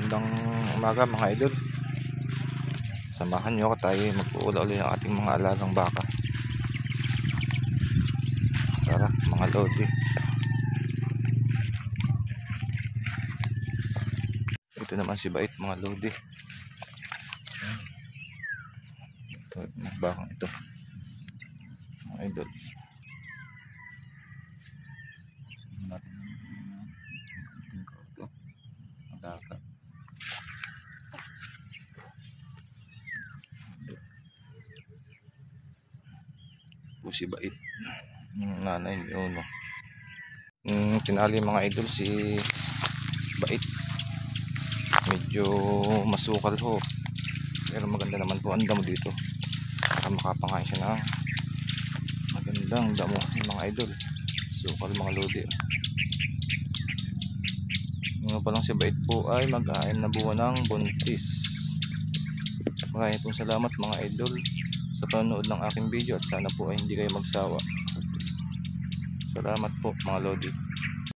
Magandang umaga mga idol. Samahan nyo ako, tayo mag-uula ulit ng ating mga alagang baka. Tara mga lodi. Ito naman si Bait mga lodi. Ito bakang ito mga idol. Natin ito magkaka. Si Bait yung nanay yun, no? Tinali mga idol si Bait, medyo masukal ho, pero maganda naman po ang damo dito. Baka makapangain siya ng magandang damo yung mga idol. Sukal mga lodi. Ngayon pa lang si Bait po ay mag-aayam na buwan ng buntis. Maraming pong salamat mga idol sa panonood ng aking video, at sana po ay hindi kayo magsawa. Salamat po mga lodi.